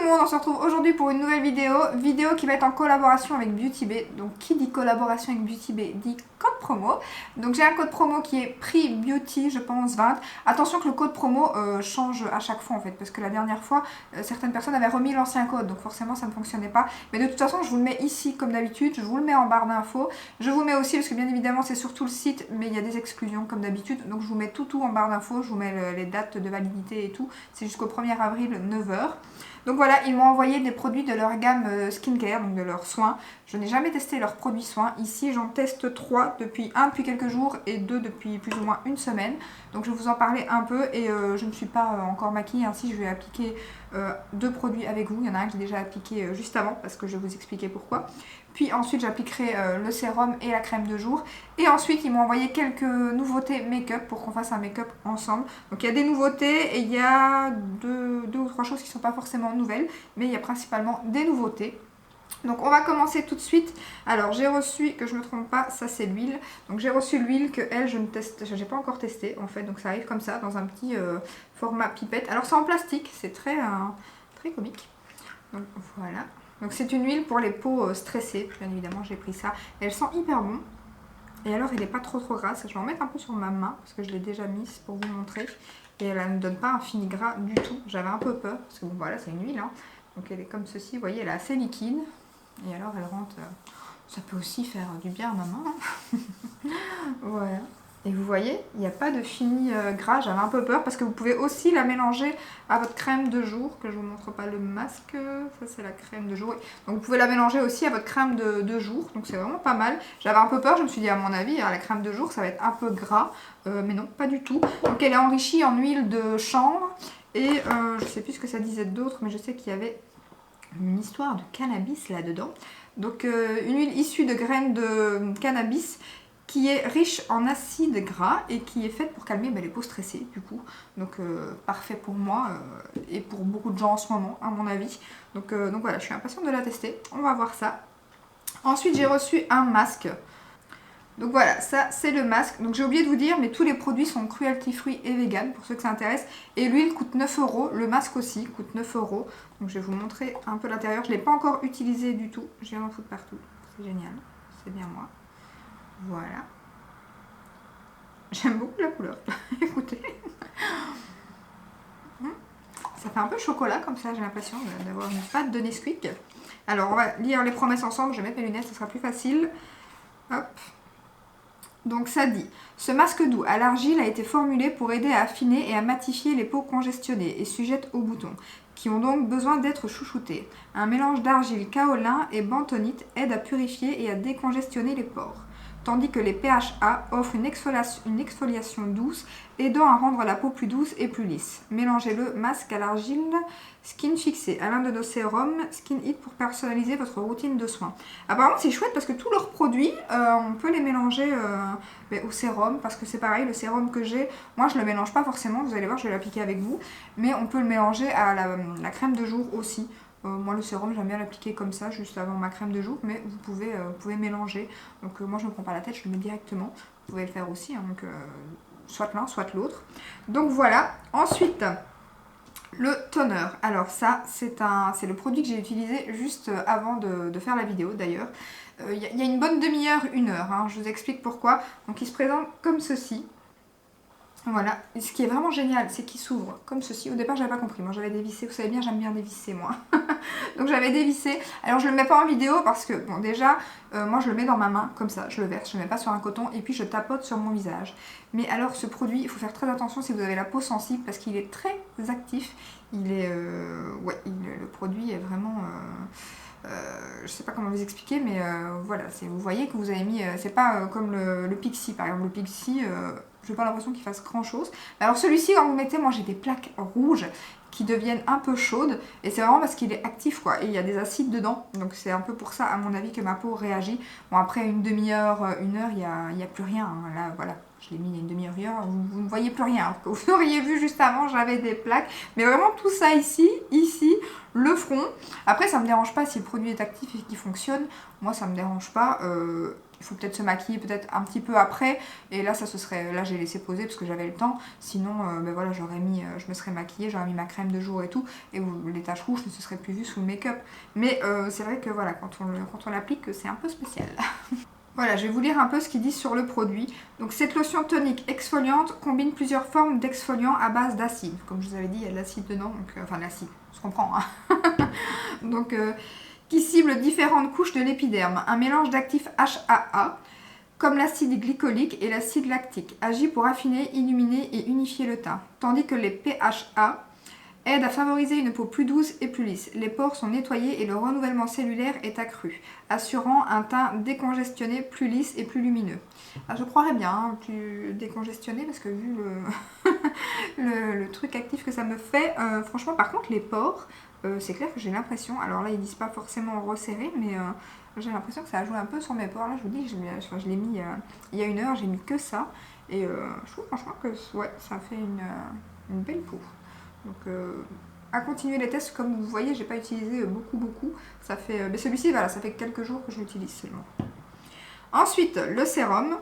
monde, on se retrouve aujourd'hui pour une nouvelle vidéo qui va être en collaboration avec Beauty Bay. Donc qui dit collaboration avec Beauty Bay dit code promo. Donc j'ai un code promo qui est prix Beauty, je pense 20. Attention que le code promo change à chaque fois en fait, parce que la dernière fois certaines personnes avaient remis l'ancien code, donc forcément ça ne fonctionnait pas. Mais de toute façon je vous le mets ici comme d'habitude, je vous le mets en barre d'infos. Je vous mets aussi, parce que bien évidemment c'est sur tout le site, mais il y a des exclusions comme d'habitude, donc je vous mets tout en barre d'infos, je vous mets les dates de validité et tout. C'est jusqu'au 1er avril 9h. Donc voilà, ils m'ont envoyé des produits de leur gamme skincare, donc de leurs soins. Je n'ai jamais testé leurs produits soins. Ici, j'en teste 3 depuis quelques jours et 2 depuis plus ou moins une semaine. Donc je vais vous en parler un peu et je ne suis pas encore maquillée. Ainsi, je vais appliquer 2 produits avec vous. Il y en a un que j'ai déjà appliqué juste avant parce que je vais vous expliquer pourquoi. Puis ensuite, j'appliquerai le sérum et la crème de jour. Et ensuite, ils m'ont envoyé quelques nouveautés make-up pour qu'on fasse un make-up ensemble. Donc il y a des nouveautés et il y a deux ou trois choses qui ne sont pas forcément nouvelles, mais il y a principalement des nouveautés. Donc on va commencer tout de suite. Alors j'ai reçu, que je ne me trompe pas, ça c'est l'huile. Donc j'ai reçu l'huile que elle, je ne teste, j'ai pas encore testé en fait. Donc ça arrive comme ça dans un petit format pipette. Alors c'est en plastique, c'est très comique. Donc voilà. Donc c'est une huile pour les peaux stressées, bien évidemment j'ai pris ça. Elle sent hyper bon. Et alors elle n'est pas trop grasse. Je vais en mettre un peu sur ma main parce que je l'ai déjà mise pour vous montrer. Et elle ne donne pas un fini gras du tout. J'avais un peu peur parce que bon voilà c'est une huile. Hein. Donc elle est comme ceci, vous voyez elle est assez liquide. Et alors elle rentre, ça peut aussi faire du bien à ma main. Hein. Voilà. Et vous voyez, il n'y a pas de fini gras, j'avais un peu peur parce que vous pouvez aussi la mélanger à votre crème de jour, que je ne vous montre pas le masque, ça c'est la crème de jour. Donc vous pouvez la mélanger aussi à votre crème de jour, donc c'est vraiment pas mal. J'avais un peu peur, je me suis dit à mon avis, la crème de jour ça va être un peu gras, mais non, pas du tout. Donc elle est enrichie en huile de chanvre et je ne sais plus ce que ça disait d'autre, mais je sais qu'il y avait une histoire de cannabis là-dedans. Donc une huile issue de graines de cannabis qui est riche en acides gras et qui est faite pour calmer les peaux stressées du coup. Donc parfait pour moi et pour beaucoup de gens en ce moment à mon avis. Donc voilà, je suis impatiente de la tester. On va voir ça. Ensuite j'ai reçu un masque. Donc voilà, ça c'est le masque. Donc j'ai oublié de vous dire, mais tous les produits sont cruelty free et vegan pour ceux que ça intéresse. Et l'huile coûte 9 €, le masque aussi coûte 9 €. Donc je vais vous montrer un peu l'intérieur. Je ne l'ai pas encore utilisé du tout. Je viens d'en foutre partout. C'est génial, c'est bien moi. Voilà. J'aime beaucoup la couleur. Écoutez. Ça fait un peu chocolat comme ça, j'ai l'impression d'avoir une pâte de Nesquik. Alors on va lire les promesses ensemble. Je vais mettre mes lunettes, ce sera plus facile. Hop. Donc ça dit, ce masque doux à l'argile a été formulé pour aider à affiner et à matifier les peaux congestionnées et sujettes aux boutons, qui ont donc besoin d'être chouchoutées. Un mélange d'argile kaolin et bentonite aide à purifier et à décongestionner les pores, tandis que les PHA offrent une exfoliation douce, aidant à rendre la peau plus douce et plus lisse. Mélangez-le masque à l'argile Skin Fixé à l'un de nos sérums Skin Hit pour personnaliser votre routine de soins. Apparemment c'est chouette parce que tous leurs produits, on peut les mélanger au sérum, parce que c'est pareil, le sérum que j'ai, moi je le mélange pas forcément, vous allez voir, je vais l'appliquer avec vous, mais on peut le mélanger à la crème de jour aussi. Moi le sérum j'aime bien l'appliquer comme ça juste avant ma crème de jour, mais vous pouvez mélanger. Donc moi je ne me prends pas la tête, je le mets directement. Vous pouvez le faire aussi, hein, donc soit l'un soit l'autre. Donc voilà. Ensuite le toner. Alors ça c'est le produit que j'ai utilisé juste avant de faire la vidéo d'ailleurs. Il y a une bonne demi-heure, 1 heure, hein, je vous explique pourquoi. Donc il se présente comme ceci. Voilà, et ce qui est vraiment génial, c'est qu'il s'ouvre comme ceci. Au départ, j'avais pas compris. Moi, j'avais dévissé. Vous savez bien, j'aime bien dévisser, moi. Donc, j'avais dévissé. Alors, je le mets pas en vidéo parce que, bon, déjà, moi, je le mets dans ma main, comme ça. Je le verse, je le mets pas sur un coton. Et puis, je tapote sur mon visage. Mais alors, ce produit, il faut faire très attention si vous avez la peau sensible parce qu'il est très actif. Il est... le produit est vraiment... je sais pas comment vous expliquer, mais voilà, vous voyez que vous avez mis, c'est pas comme le Pixi par exemple. Le Pixi, j'ai pas l'impression qu'il fasse grand chose. Alors celui-ci, quand vous mettez, moi j'ai des plaques rouges qui deviennent un peu chaudes, et c'est vraiment parce qu'il est actif quoi, et il y a des acides dedans, donc c'est un peu pour ça à mon avis que ma peau réagit. Bon après une demi-heure, 1 heure, il y a plus rien, hein. Là voilà. Je l'ai mis il y a une demi-heure, vous ne voyez plus rien. Vous auriez vu juste avant, j'avais des plaques. Mais vraiment tout ça ici, le front. Après, ça ne me dérange pas si le produit est actif et qu'il fonctionne. Moi, ça ne me dérange pas. Il faut peut-être se maquiller peut-être un petit peu après. Et là, là j'ai laissé poser parce que j'avais le temps. Sinon, ben voilà, je me serais maquillée, j'aurais mis ma crème de jour et tout. Et les taches rouges ne se seraient plus vues sous le make-up. Mais c'est vrai que voilà, quand on l'applique, c'est un peu spécial. Voilà, je vais vous lire un peu ce qu'ils disent sur le produit. Donc cette lotion tonique exfoliante combine plusieurs formes d'exfoliants à base d'acide. Comme je vous avais dit, il y a de l'acide dedans, donc, enfin de l'acide, on se comprend. Hein. Donc, qui cible différentes couches de l'épiderme. Un mélange d'actifs HAA, comme l'acide glycolique et l'acide lactique, agit pour affiner, illuminer et unifier le teint. Tandis que les PHA aide à favoriser une peau plus douce et plus lisse. Les pores sont nettoyés et le renouvellement cellulaire est accru, assurant un teint décongestionné, plus lisse et plus lumineux. Ah, je croirais bien, hein, plus décongestionné, parce que vu le truc actif que ça me fait, franchement, par contre, les pores, c'est clair que j'ai l'impression, alors là, ils disent pas forcément resserré, mais j'ai l'impression que ça a joué un peu sur mes pores. Là, je vous dis, je l'ai mis il y a 1 heure, j'ai mis que ça, et je trouve franchement que ouais, ça fait une belle peau. Donc à continuer les tests, comme vous voyez, j'ai pas utilisé beaucoup. Ça fait, mais celui-ci, voilà, ça fait quelques jours que je l'utilise seulement. Ensuite, le sérum.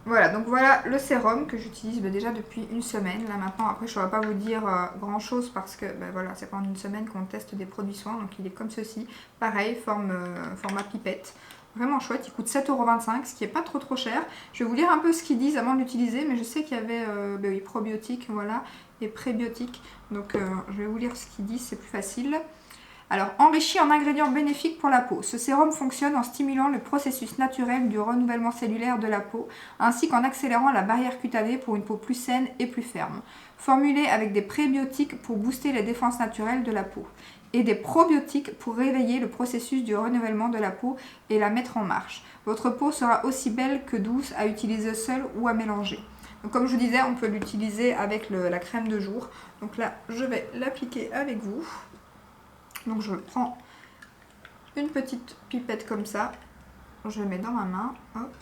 Voilà, donc voilà le sérum que j'utilise déjà depuis 1 semaine. Là maintenant, après je ne saurais pas vous dire grand chose parce que voilà, c'est pendant 1 semaine qu'on teste des produits soins. Donc il est comme ceci, pareil, format pipette. Vraiment chouette, il coûte 7,25 €, ce qui est pas trop cher. Je vais vous lire un peu ce qu'ils disent avant de l'utiliser, mais je sais qu'il y avait oui, probiotiques, voilà, et prébiotiques. Donc je vais vous lire ce qu'ils disent, c'est plus facile. Alors, enrichi en ingrédients bénéfiques pour la peau, ce sérum fonctionne en stimulant le processus naturel du renouvellement cellulaire de la peau, ainsi qu'en accélérant la barrière cutanée pour une peau plus saine et plus ferme. Formulé avec des prébiotiques pour booster les défenses naturelles de la peau, et des probiotiques pour réveiller le processus du renouvellement de la peau et la mettre en marche. Votre peau sera aussi belle que douce à utiliser seule ou à mélanger. Donc, comme je vous disais, on peut l'utiliser avec la crème de jour. Donc là, je vais l'appliquer avec vous. Donc je prends une petite pipette comme ça, je le mets dans ma main, hop,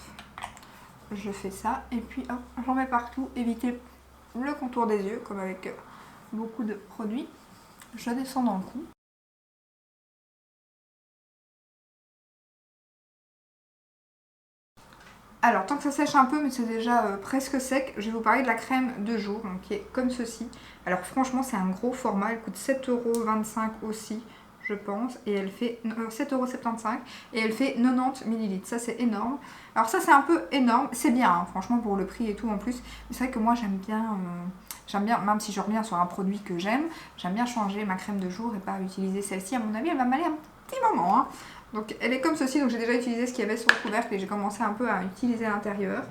je fais ça, et puis hop, j'en mets partout, éviter le contour des yeux, comme avec beaucoup de produits. Je descends dans le cou. Alors, tant que ça sèche un peu, mais c'est déjà presque sec, je vais vous parler de la crème de jour, donc, qui est comme ceci. Alors franchement, c'est un gros format, elle coûte 7,25 € aussi, je pense, et elle fait 7,75 € et elle fait 90 ml. Ça, c'est énorme. Alors ça, c'est un peu énorme, c'est bien, hein, franchement, pour le prix et tout en plus. Mais c'est vrai que moi, j'aime bien, même si je reviens sur un produit que j'aime bien changer ma crème de jour et pas utiliser celle-ci. À mon avis, elle va m'aller un petit moment, hein. Donc elle est comme ceci, donc j'ai déjà utilisé ce qu'il y avait sur le couvercle et j'ai commencé un peu à utiliser à l'intérieur.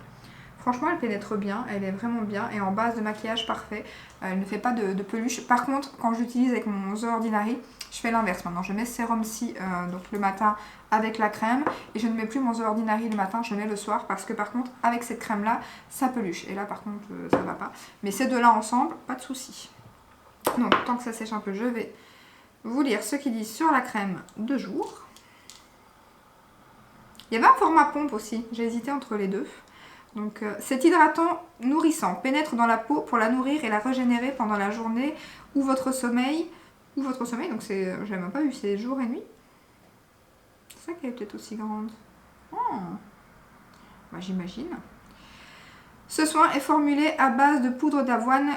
Franchement, elle pénètre bien, elle est vraiment bien et en base de maquillage parfait. Elle ne fait pas de peluche. Par contre, quand j'utilise avec mon The Ordinary, je fais l'inverse maintenant. Je mets ce sérum-ci donc le matin avec la crème et je ne mets plus mon The Ordinary le matin, je le mets le soir parce que par contre, avec cette crème-là, ça peluche. Et là, par contre, ça va pas. Mais ces deux-là ensemble, pas de souci. Donc, tant que ça sèche un peu, je vais vous lire ce qu'ils disent sur la crème de jour. Il y avait un format pompe aussi, j'ai hésité entre les deux. Donc cet hydratant nourrissant pénètre dans la peau pour la nourrir et la régénérer pendant la journée ou votre sommeil. Donc c'est, je n'ai même pas vu, c'est jour et nuit. C'est ça qu'elle est peut-être aussi grande. Oh. Bah, j'imagine. Ce soin est formulé à base de poudre d'avoine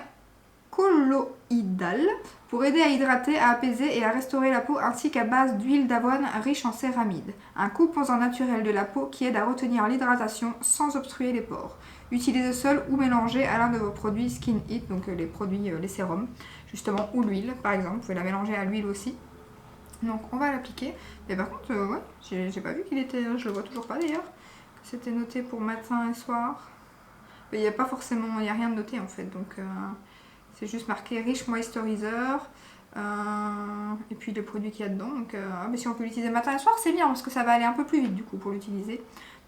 colloïdale pour aider à hydrater, à apaiser et à restaurer la peau, ainsi qu'à base d'huile d'avoine riche en céramide, un composant naturel de la peau qui aide à retenir l'hydratation sans obstruer les pores. Utilisez seul ou mélangé à l'un de vos produits Skin Heat, donc les produits, les sérums, justement, ou l'huile par exemple, vous pouvez la mélanger à l'huile aussi. Donc on va l'appliquer. Et par contre, ouais, j'ai pas vu qu'il était, je le vois toujours pas d'ailleurs, que c'était noté pour matin et soir. Mais il n'y a pas forcément, il n'y a rien de noté en fait, donc c'est juste marqué riche moisturizer et puis les produits qu'il y a dedans. Donc mais si on peut l'utiliser matin et soir, c'est bien parce que ça va aller un peu plus vite du coup pour l'utiliser.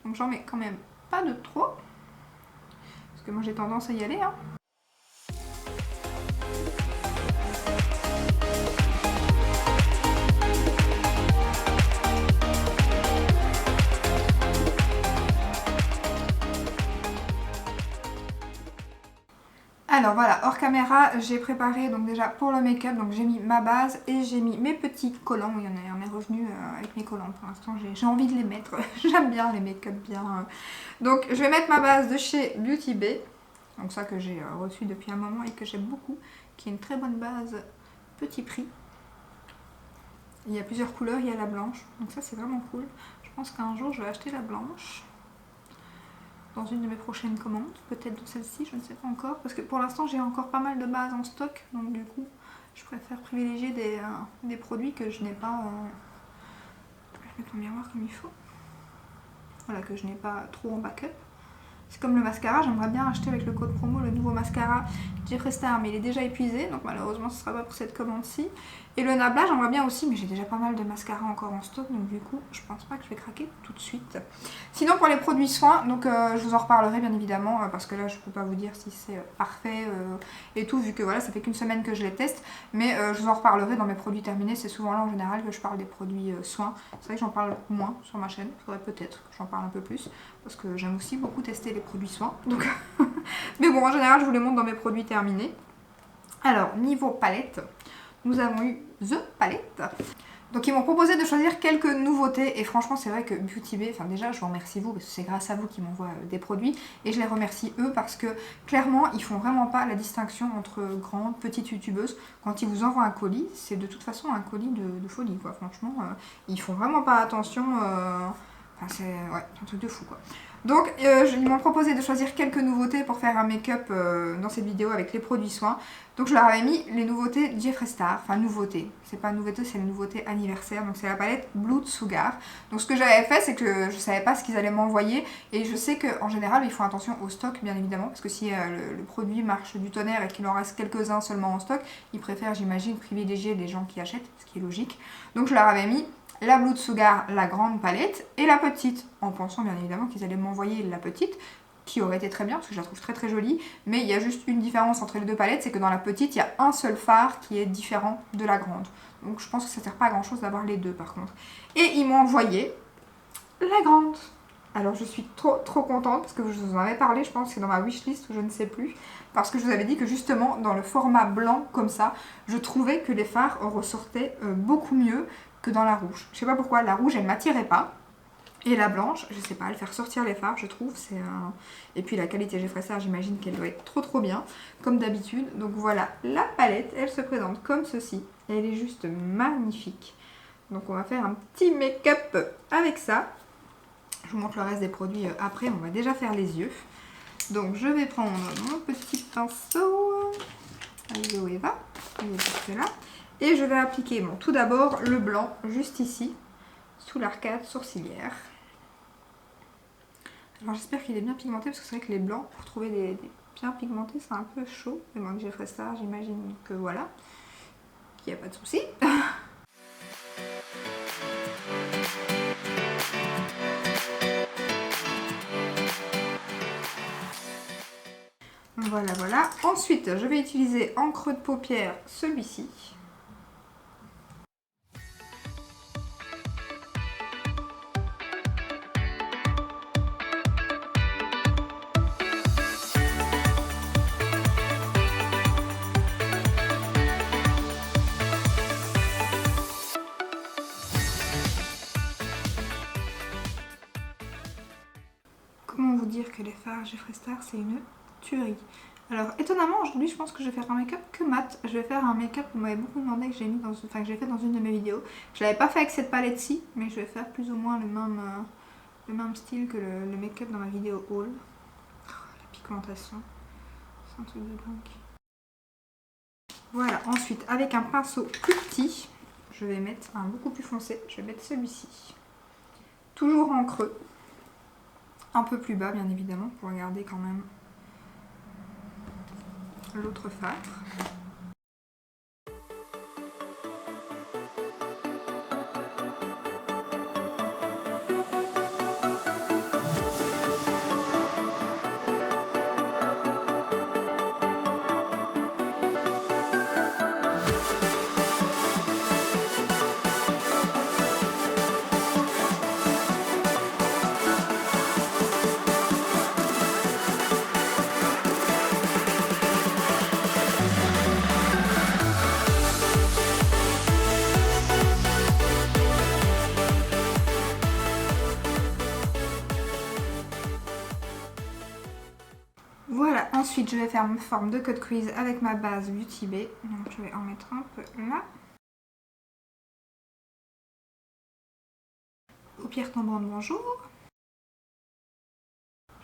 Donc j'en mets quand même pas de trop parce que moi j'ai tendance à y aller, hein. Alors voilà, hors caméra, j'ai préparé donc déjà pour le make-up, donc j'ai mis ma base et j'ai mis mes petits collants. Il y en a un est revenu avec mes collants pour l'instant, j'ai envie de les mettre. J'aime bien les make-up bien. Donc je vais mettre ma base de chez Beauty Bay, donc ça que j'ai reçu depuis un moment et que j'aime beaucoup, qui est une très bonne base petit prix. Il y a plusieurs couleurs, il y a la blanche, donc ça c'est vraiment cool. Je pense qu'un jour je vais acheter la blanche. Dans une de mes prochaines commandes, peut-être dans celle-ci, je ne sais pas encore, parce que pour l'instant j'ai encore pas mal de bases en stock, donc du coup je préfère privilégier des produits que je n'ai pas, je vais mettre mon miroir comme il faut, voilà, que je n'ai pas trop en backup. C'est comme le mascara, j'aimerais bien acheter avec le code promo le nouveau mascara Jeffree Star, mais il est déjà épuisé, donc malheureusement ce ne sera pas pour cette commande-ci. Et le Nabla, j'aimerais bien aussi, mais j'ai déjà pas mal de mascara encore en stock, donc du coup je pense pas que je vais craquer tout de suite. Sinon pour les produits soins, donc je vous en reparlerai bien évidemment, parce que là je peux pas vous dire si c'est parfait et tout, vu que voilà, ça fait qu'une semaine que je les teste, mais je vous en reparlerai dans mes produits terminés. C'est souvent là en général que je parle des produits soins. C'est vrai que j'en parle moins sur ma chaîne, il faudrait peut-être que j'en parle un peu plus, parce que j'aime aussi beaucoup tester les produits soins, donc mais bon, en général je vous les montre dans mes produits terminés. Alors niveau palette, nous avons eu The Palette. Donc ils m'ont proposé de choisir quelques nouveautés et franchement c'est vrai que Beauty Bay, enfin déjà je vous remercie vous parce que c'est grâce à vous qu'ils m'envoient des produits et je les remercie eux parce que clairement ils font vraiment pas la distinction entre grandes, petites youtubeuses. Quand ils vous envoient un colis, c'est de toute façon un colis de folie quoi, franchement ils font vraiment pas attention, enfin c'est ouais, un truc de fou quoi. Donc ils m'ont proposé de choisir quelques nouveautés pour faire un make-up dans cette vidéo avec les produits soins. Donc je leur avais mis les nouveautés Jeffree Star, enfin nouveautés, c'est pas nouveauté, c'est la nouveauté anniversaire, donc c'est la palette Blood Sugar. Donc ce que j'avais fait c'est que je savais pas ce qu'ils allaient m'envoyer et je sais qu'en général ils font attention au stock bien évidemment, parce que si le produit marche du tonnerre et qu'il en reste quelques-uns seulement en stock, ils préfèrent j'imagine privilégier les gens qui achètent, ce qui est logique. Donc je leur avais mis la Blood Sugar, la grande palette, et la petite, en pensant bien évidemment qu'ils allaient m'envoyer la petite, qui aurait été très bien, parce que je la trouve très très jolie, mais il y a juste une différence entre les deux palettes, c'est que dans la petite, il y a un seul fard qui est différent de la grande. Donc je pense que ça sert pas à grand chose d'avoir les deux par contre. Et ils m'ont envoyé la grande. Alors je suis trop contente, parce que je vous en avais parlé, je pense que c'est dans ma wishlist ou je ne sais plus, parce que je vous avais dit que justement, dans le format blanc comme ça, je trouvais que les fards ressortaient beaucoup mieux que dans la rouge. Je sais pas pourquoi, la rouge elle m'attirait pas. Et la blanche, je sais pas, elle fait ressortir les fards, je trouve. C'est un... Et puis la qualité Jeffree Star, j'imagine qu'elle doit être trop bien, comme d'habitude. Donc voilà, la palette, elle se présente comme ceci. Elle est juste magnifique. Donc on va faire un petit make-up avec ça. Je vous montre le reste des produits après, on va déjà faire les yeux. Donc je vais prendre mon petit pinceau. Aloe Eva, il est juste là. Et je vais appliquer bon, tout d'abord le blanc juste ici, sous l'arcade sourcilière. Alors j'espère qu'il est bien pigmenté parce que c'est vrai que les blancs, pour trouver des bien pigmentés, c'est un peu chaud. Mais moi que j'ai fait ça, j'imagine que voilà, qu'il n'y a pas de souci. Voilà. Ensuite, je vais utiliser en creux de paupière celui-ci. Comment vous dire que les fards Jeffree Star c'est une tuerie. Alors étonnamment aujourd'hui je pense que je vais faire un make-up que mat. Je vais faire un make-up que vous m'avez beaucoup demandé, que j'ai mis dans, enfin, que j'ai fait dans une de mes vidéos. Je l'avais pas fait avec cette palette-ci, mais je vais faire plus ou moins le même style que le make-up dans ma vidéo haul. Oh, la pigmentation, c'est un truc de dingue. Voilà, ensuite avec un pinceau plus petit, je vais mettre un beaucoup plus foncé, je vais mettre celui-ci. Toujours en creux. Un peu plus bas bien évidemment pour garder quand même l'autre fard. Voilà, ensuite je vais faire une forme de cut crease avec ma base Beauty Bay. Donc je vais en mettre un peu là. Paupières tombantes, bonjour.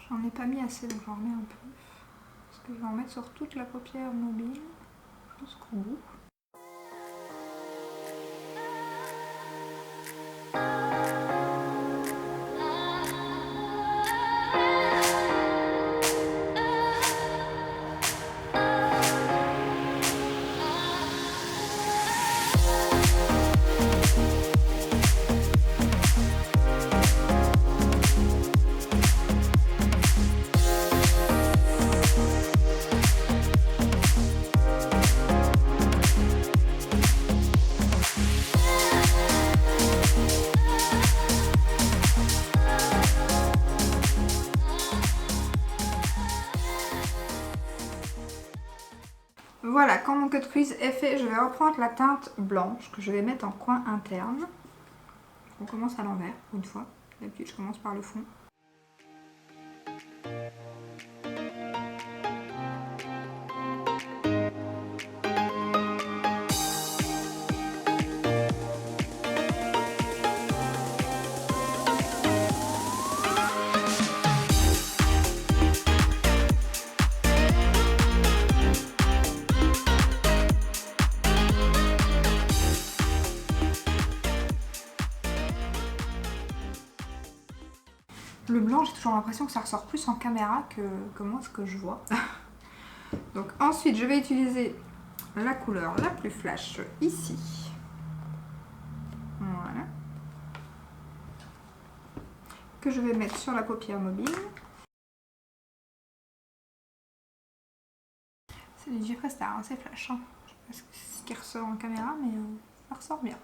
J'en ai pas mis assez, donc j'en remets un peu. Parce que je vais en mettre sur toute la paupière mobile jusqu'au bout. Voilà, quand mon cut crease est fait, je vais reprendre la teinte blanche que je vais mettre en coin interne. On commence à l'envers, une fois. D'habitude, je commence par le fond. Le blanc, j'ai toujours l'impression que ça ressort plus en caméra que moi ce que je vois. Donc ensuite, je vais utiliser la couleur la plus flash ici. Voilà. Que je vais mettre sur la paupière mobile. C'est du Jeffree Star, hein, c'est flash. Hein. Je sais pas ce qui ressort en caméra, mais ça ressort bien.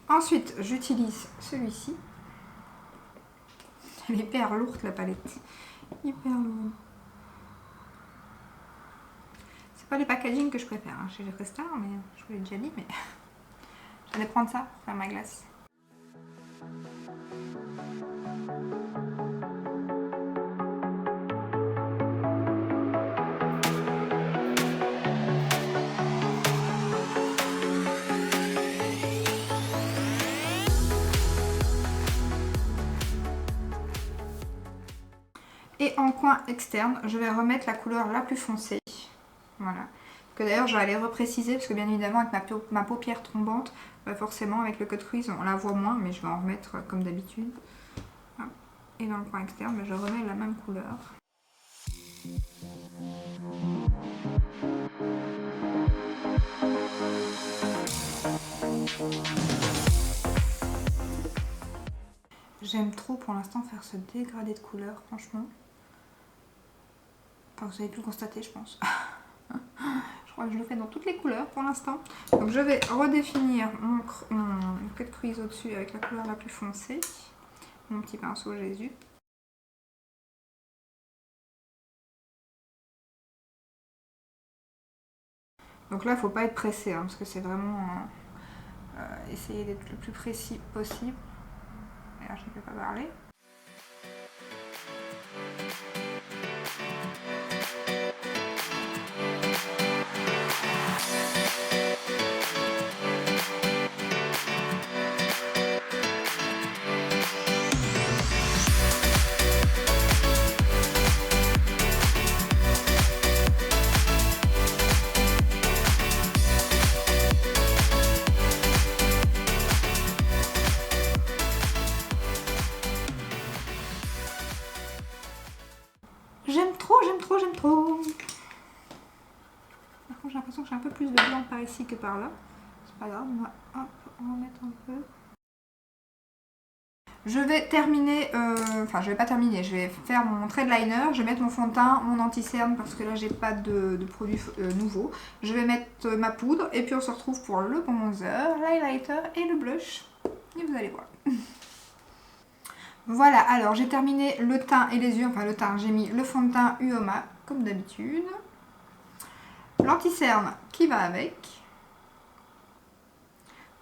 Ensuite, j'utilise celui-ci. Elle est hyper lourde la palette. Hyper lourde. C'est pas les packaging que je préfère hein, chez Jeffree Star, mais je vous l'ai déjà dit, mais j'allais prendre ça pour faire ma glace. Et en coin externe, je vais remettre la couleur la plus foncée. Voilà. Que d'ailleurs, je vais aller repréciser parce que bien évidemment, avec ma paupière tombante, forcément, avec le cut crease, on la voit moins, mais je vais en remettre comme d'habitude. Et dans le coin externe, je remets la même couleur. J'aime trop pour l'instant faire ce dégradé de couleur, franchement. Enfin, vous avez pu le constater, je pense. Je crois que je le fais dans toutes les couleurs pour l'instant. Donc je vais redéfinir mon cut crease au-dessus avec la couleur la plus foncée. Mon petit pinceau Jésus. Donc là, il ne faut pas être pressé, hein, parce que c'est vraiment essayer d'être le plus précis possible. Et là, je ne peux pas parler. J'aime trop, j'aime trop, j'aime trop. Par contre, j'ai l'impression que j'ai un peu plus de blanc par ici que par là. C'est pas grave, on va hop, en remettre un peu. Je vais terminer, enfin je vais pas terminer, je vais faire mon trade liner, je vais mettre mon fond de teint, mon anti-cerne parce que là j'ai pas de produits nouveaux. Je vais mettre ma poudre et puis on se retrouve pour le bronzer, l'highlighter et le blush. Et vous allez voir. Voilà, alors j'ai terminé le teint et les yeux, enfin le teint, j'ai mis le fond de teint Uoma comme d'habitude. L'anti-cerne qui va avec.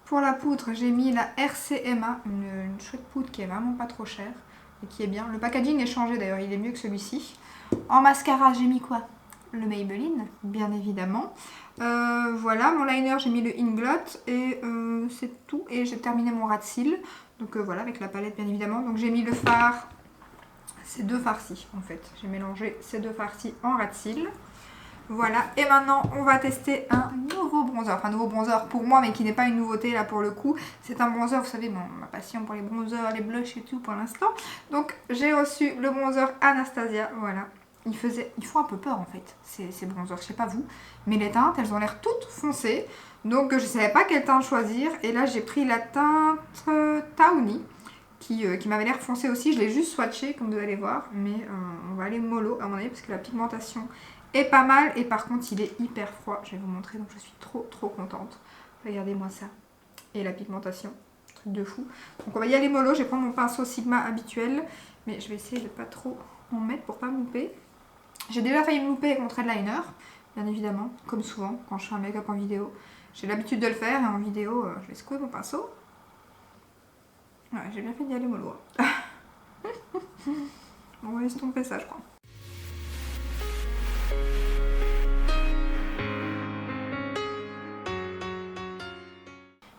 Pour la poudre, j'ai mis la RCMA, une chouette poudre qui est vraiment pas trop chère et qui est bien. Le packaging est changé d'ailleurs, il est mieux que celui-ci. En mascara, j'ai mis quoi? Le Maybelline, bien évidemment. Voilà, mon liner, j'ai mis le Inglot et c'est tout. Et j'ai terminé mon ras de cils. Donc voilà, avec la palette, bien évidemment. Donc j'ai mis le fard, ces deux farcis en fait. J'ai mélangé ces deux farcis en ras de cils. Voilà, et maintenant on va tester un nouveau bronzer, enfin nouveau bronzer pour moi mais qui n'est pas une nouveauté là pour le coup. C'est un bronzer, vous savez, ma passion pour les bronzers, les blushs et tout pour l'instant. Donc j'ai reçu le bronzer Anastasia, voilà. Ils font un peu peur en fait, ces bronzers, je sais pas vous. Mais les teintes, elles ont l'air toutes foncées. Donc je savais pas quelle teinte choisir. Et là j'ai pris la teinte Tawny qui m'avait l'air foncée aussi. Je l'ai juste swatché comme vous allez voir. Mais on va aller mollo à mon avis parce que la pigmentation est pas mal. Et par contre il est hyper froid. Je vais vous montrer, donc je suis trop contente. Regardez-moi ça. Et la pigmentation, truc de fou. Donc on va y aller mollo. Je vais prendre mon pinceau Sigma habituel. Mais je vais essayer de pas trop en mettre pour pas me louper. J'ai déjà failli me louper avec mon trade liner, bien évidemment, comme souvent quand je fais un make-up en vidéo. J'ai l'habitude de le faire et en vidéo, je vais secouer mon pinceau. Ouais, j'ai bien fait d'y aller mollo. On va estomper ça, je crois.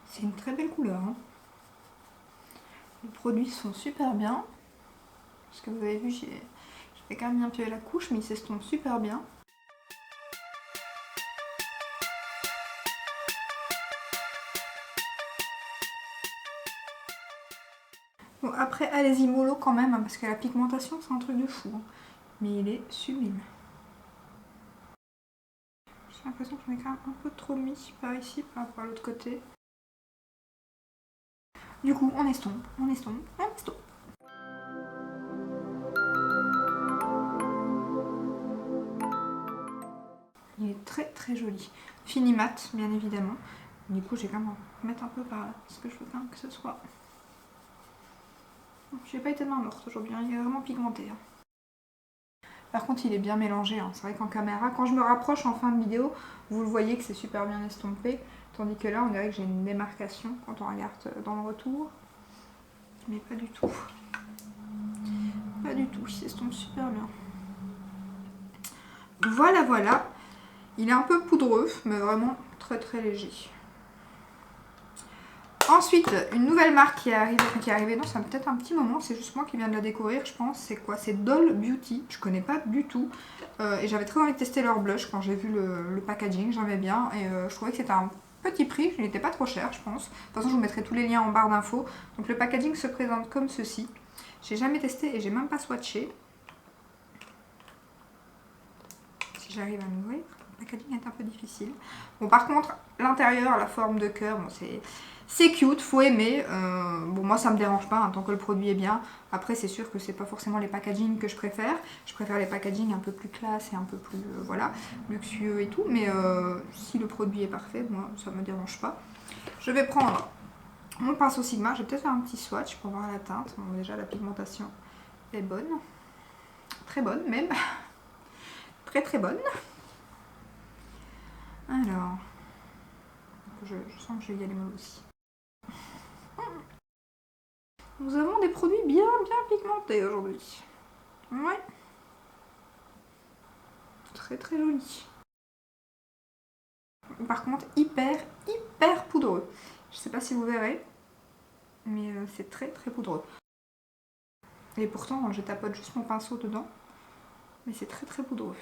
C'est une très belle couleur. Hein. Les produits sont super bien. Parce que vous avez vu, j'ai quand même bien tué la couche, mais il s'estompe super bien. Bon, après, allez-y mollo quand même, hein, parce que la pigmentation, c'est un truc de fou. Hein. Mais il est sublime. J'ai l'impression que j'en ai quand même un peu trop mis par ici, par rapport à l'autre côté. Du coup, on estompe, on estompe, on estompe. Il est très joli. Fini mat, bien évidemment. Du coup, j'ai quand même à mettre un peu par là, parce que je veux quand même que ce soit... J'ai pas été main morte aujourd'hui, hein. Il est vraiment pigmenté. Hein. Par contre, il est bien mélangé. Hein. C'est vrai qu'en caméra, quand je me rapproche en fin de vidéo, vous le voyez que c'est super bien estompé. Tandis que là, on dirait que j'ai une démarcation quand on regarde dans le retour. Mais pas du tout. Pas du tout, il s'estompe super bien. Voilà, voilà. Il est un peu poudreux, mais vraiment très léger. Ensuite, une nouvelle marque qui est arrivée, non, ça fait peut-être un petit moment, c'est juste moi qui viens de la découvrir, je pense. C'est quoi? C'est Doll Beauty, je connais pas du tout. Et j'avais très envie de tester leur blush quand j'ai vu le packaging, j'aimais bien. Et je trouvais que c'était un petit prix, il n'était pas trop cher, je pense. De toute façon, je vous mettrai tous les liens en barre d'infos. Donc le packaging se présente comme ceci. J'ai jamais testé et j'ai même pas swatché. Si j'arrive à m'ouvrir. Le packaging est un peu difficile. Bon, par contre, l'intérieur, la forme de cœur, bon, c'est cute, faut aimer. Bon, moi ça me dérange pas, hein, tant que le produit est bien. Après, c'est sûr que c'est pas forcément les packaging que je préfère. Je préfère les packaging un peu plus classe et un peu plus, voilà, luxueux et tout. Mais si le produit est parfait, moi ça me dérange pas. Je vais prendre mon pinceau Sigma. Je vais peut-être faire un petit swatch pour voir la teinte. Bon, déjà, la pigmentation est bonne. Très bonne même. Très bonne. Alors, je sens que je vais y aller moi aussi. Nous avons des produits bien pigmentés aujourd'hui. Ouais. Très joli. Par contre, hyper poudreux. Je sais pas si vous verrez, mais c'est très poudreux. Et pourtant, je tapote juste mon pinceau dedans, mais c'est très poudreux.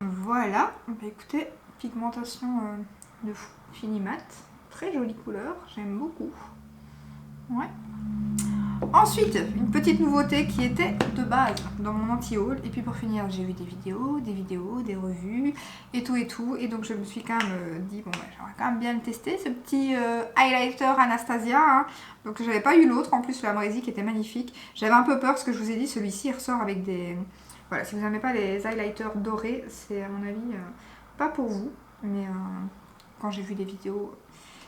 Voilà, bah écoutez, pigmentation de fou, fini mat, très jolie couleur, j'aime beaucoup. Ouais. Ensuite, une petite nouveauté qui était de base dans mon anti-haul. Et puis pour finir, j'ai vu des vidéos, des revues et tout et tout. Et donc je me suis quand même dit, bon ouais, j'aimerais quand même bien le tester, ce petit highlighter Anastasia. Hein. Donc j'avais pas eu l'autre, en plus le Amrezy qui était magnifique. J'avais un peu peur parce que je vous ai dit, celui-ci il ressort avec des... Voilà, si vous n'aimez pas les highlighters dorés, c'est à mon avis pas pour vous. Mais quand j'ai vu des vidéos...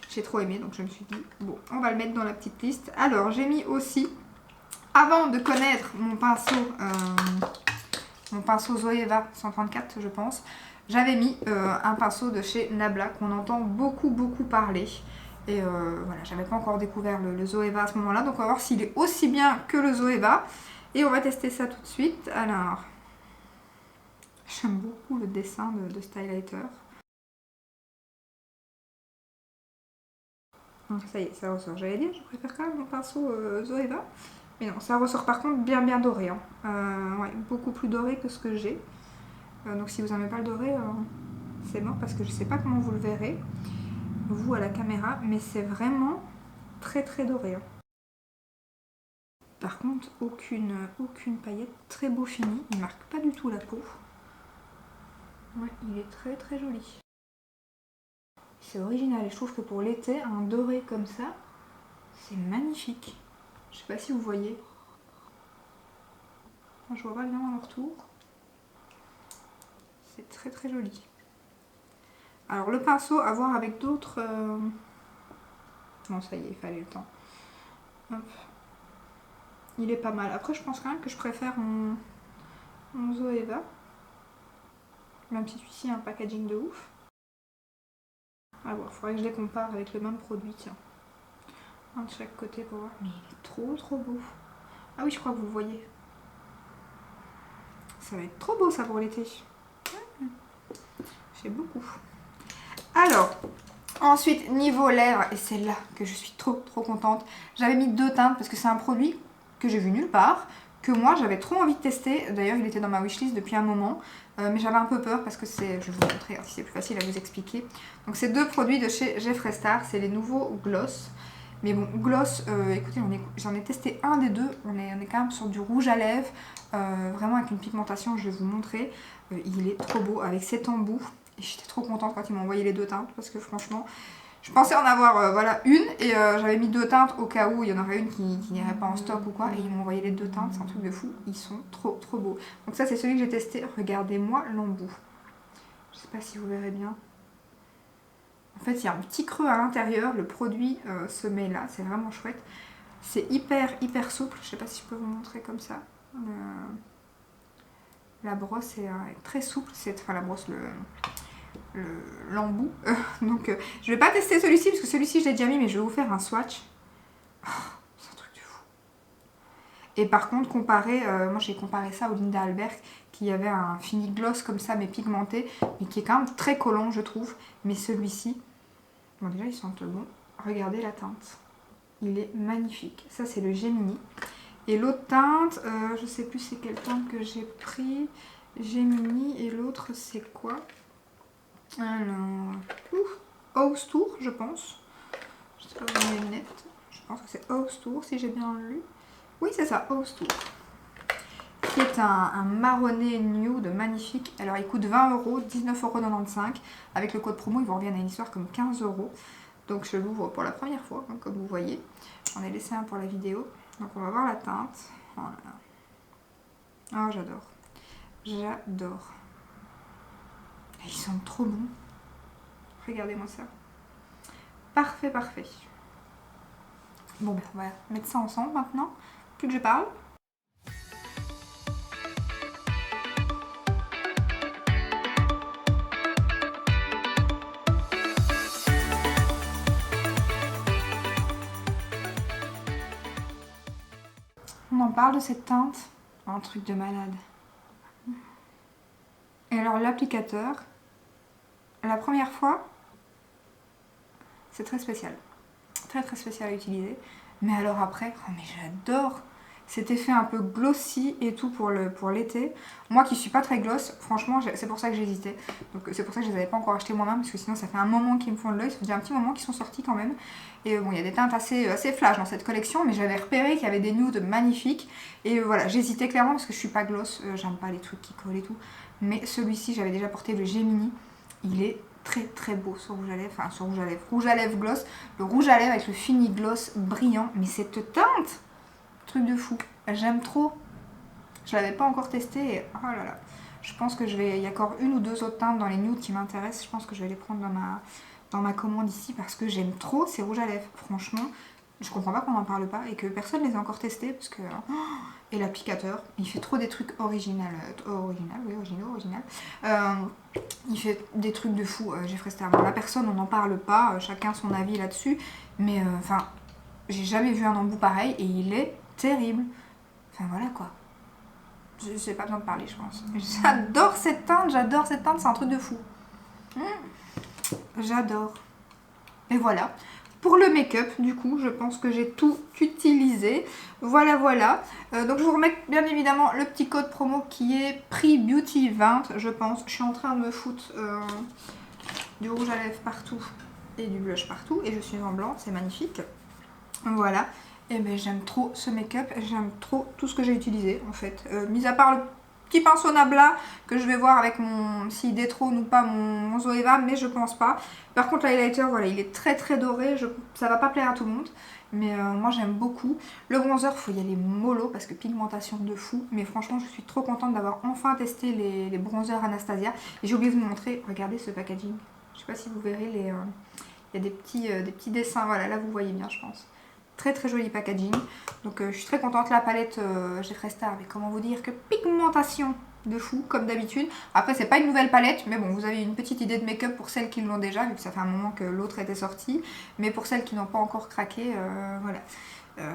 J'ai trop aimé, donc je me suis dit, bon, on va le mettre dans la petite liste. Alors, j'ai mis aussi, avant de connaître mon pinceau Zoeva 134, je pense, j'avais mis un pinceau de chez Nabla, qu'on entend beaucoup parler. Et voilà, j'avais pas encore découvert le Zoeva à ce moment-là, donc on va voir s'il est aussi bien que le Zoeva. Et on va tester ça tout de suite. Alors, j'aime beaucoup le dessin de ce highlighter. Donc ça y est, ça ressort. J'allais dire, je préfère quand même mon pinceau Zoeva. Mais non, ça ressort par contre bien doré. Hein. Ouais, beaucoup plus doré que ce que j'ai. Donc si vous n'aimez pas le doré, c'est mort parce que je sais pas comment vous le verrez, vous à la caméra, mais c'est vraiment très doré. Hein. Par contre, aucune paillette, très beau fini. Il marque pas du tout la peau. Ouais, il est très joli. C'est original et je trouve que pour l'été, un doré comme ça, c'est magnifique. Je sais pas si vous voyez. Je vois pas bien en retour. C'est très joli. Alors le pinceau, à voir avec d'autres... Non, ça y est, il fallait le temps. Hop. Il est pas mal. Après, je pense quand même que je préfère mon Zoeva. Même si celui-ci a un packaging de ouf. À voir, faudrait que je les compare avec le même produit, tiens. Un de chaque côté pour voir. Mais il est trop beau. Ah oui, je crois que vous voyez. Ça va être trop beau ça pour l'été. J'ai beaucoup. Alors, ensuite, niveau lèvres, et c'est là que je suis trop contente. J'avais mis 2 teintes parce que c'est un produit que j'ai vu nulle part, que moi j'avais trop envie de tester. D'ailleurs, il était dans ma wishlist depuis un moment, mais j'avais un peu peur parce que c'est... Je vais vous montrer si c'est plus facile à vous expliquer. Donc, c'est 2 produits de chez Jeffree Star, c'est les nouveaux gloss. Mais bon, gloss, écoutez, j'en ai testé un des deux. On est quand même sur du rouge à lèvres, vraiment avec une pigmentation, je vais vous montrer. Il est trop beau avec cet embout. Et j'étais trop contente quand ils m'ont envoyé les 2 teintes parce que franchement, je pensais en avoir voilà, une et j'avais mis 2 teintes au cas où il y en aurait une qui n'irait pas en stock ou quoi. Et ils m'ont envoyé les 2 teintes, c'est un truc de fou. Ils sont trop beaux. Donc ça, c'est celui que j'ai testé. Regardez-moi l'embout. Je sais pas si vous verrez bien. En fait, il y a un petit creux à l'intérieur. Le produit se met là. C'est vraiment chouette. C'est hyper souple. Je sais pas si je peux vous montrer comme ça. La brosse est très souple. Enfin, la brosse, l'embout. Donc, je vais pas tester celui-ci parce que celui-ci, je l'ai déjà mis, mais je vais vous faire un swatch. Oh, c'est un truc de fou. Et par contre, moi j'ai comparé ça au Linda Albert qui avait un fini gloss comme ça, mais pigmenté, mais qui est quand même très collant, je trouve. Mais celui-ci, bon, déjà, ils sentent bon. Regardez la teinte. Il est magnifique. Ça, c'est le Gemini. Et l'autre teinte, je sais plus c'est quelle teinte que j'ai pris. Gemini et l'autre, c'est quoi? Alors, House Tour, je pense. Je sais pas où mes lunettes. Je pense que c'est House Tour, si j'ai bien lu. Oui, c'est ça, House Tour. Qui est un marronné nude magnifique. Alors, il coûte 20 €, 19,95 €. Avec le code promo, ils vous reviennent à une histoire comme 15 €. Donc, je l'ouvre pour la première fois, hein, comme vous voyez. J'en ai laissé un pour la vidéo. Donc, on va voir la teinte. Voilà. Oh, j'adore. J'adore. Ils sont trop bons. Regardez-moi ça. Parfait. Bon, ben, on va mettre ça ensemble maintenant. Plus que je parle. On en parle de cette teinte. Un truc de malade. Et alors, l'applicateur, la première fois, c'est très spécial. Très spécial à utiliser. Mais alors après, oh mais j'adore. cet effet un peu glossy et tout pour l'été. Moi qui suis pas très gloss, franchement c'est pour ça que j'hésitais. Donc c'est pour ça que je les avais pas encore achetés moi-même parce que sinon ça fait un moment qu'ils me font de l'œil. Ça fait déjà un petit moment qu'ils sont sortis quand même. Et bon, il y a des teintes assez flash dans cette collection, mais j'avais repéré qu'il y avait des nudes magnifiques. Et voilà, j'hésitais clairement parce que je suis pas gloss, j'aime pas les trucs qui collent et tout. Mais celui-ci, j'avais déjà porté le Gemini. Il est très très beau ce rouge à lèvres, enfin ce rouge à lèvres gloss. Le rouge à lèvres avec le fini gloss brillant. Mais cette teinte, truc de fou, j'aime trop. Je l'avais pas encore testé et oh là là. Je pense que je vais, il y a encore une ou deux autres teintes dans les nudes qui m'intéressent. Je pense que je vais les prendre dans ma commande ici parce que j'aime trop ces rouges à lèvres. Franchement, je comprends pas qu'on n'en parle pas et que personne les a encore testés parce que... Et l'applicateur, il fait trop des trucs originaux. Il fait des trucs de fou, Jeffree Star. Bon, la personne, on n'en parle pas, chacun son avis là-dessus. Mais enfin, j'ai jamais vu un embout pareil et il est terrible. Enfin voilà quoi. J'ai pas besoin de parler, je pense. J'adore cette teinte, c'est un truc de fou. J'adore. Et voilà. Pour le make-up, du coup, je pense que j'ai tout utilisé. Voilà, voilà. Donc je vous remets bien évidemment le petit code promo qui est prix Beauty 20, je pense. Je suis en train de me foutre du rouge à lèvres partout et du blush partout. Et je suis en blanc, c'est magnifique. Voilà. Et ben j'aime trop ce make-up, j'aime trop tout ce que j'ai utilisé en fait. Mis à part le petit pinceau Nabla que je vais voir avec mon s'il détrône ou pas mon Zoeva, mais je pense pas. Par contre l'highlighter, voilà, il est très très doré, ça va pas plaire à tout le monde. Mais moi j'aime beaucoup. Le bronzer, faut y aller mollo parce que pigmentation de fou. Mais franchement je suis trop contente d'avoir enfin testé les bronzers Anastasia. Et j'ai oublié de vous montrer, regardez ce packaging. Je sais pas si vous verrez il y a des petits dessins, voilà, là vous voyez bien je pense. Très très joli packaging. Donc je suis très contente. La palette Jeffree Star, mais comment vous dire que pigmentation de fou comme d'habitude. Après c'est pas une nouvelle palette, mais bon vous avez une petite idée de make-up pour celles qui l'ont déjà, vu que ça fait un moment que l'autre était sortie. Mais pour celles qui n'ont pas encore craqué, voilà.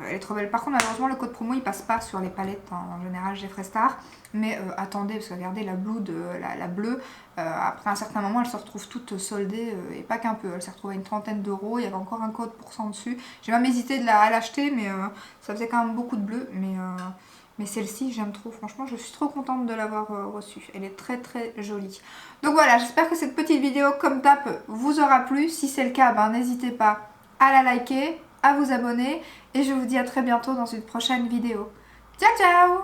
Elle est trop belle. Par contre malheureusement le code promo il passe pas sur les palettes en général Jeffree Star. Mais attendez, parce que regardez la bleue, après un certain moment elle se retrouve toute soldée et pas qu'un peu. Elle s'est retrouvée à une trentaine d'euros, il y avait encore un code % dessus. J'ai même hésité à l'acheter, mais ça faisait quand même beaucoup de bleu. Mais celle-ci j'aime trop, franchement je suis trop contente de l'avoir reçue. Elle est très très jolie. Donc voilà, j'espère que cette petite vidéo comme d'hab vous aura plu. Si c'est le cas, ben, n'hésitez pas à la liker, à vous abonner. Et je vous dis à très bientôt dans une prochaine vidéo. Ciao ciao!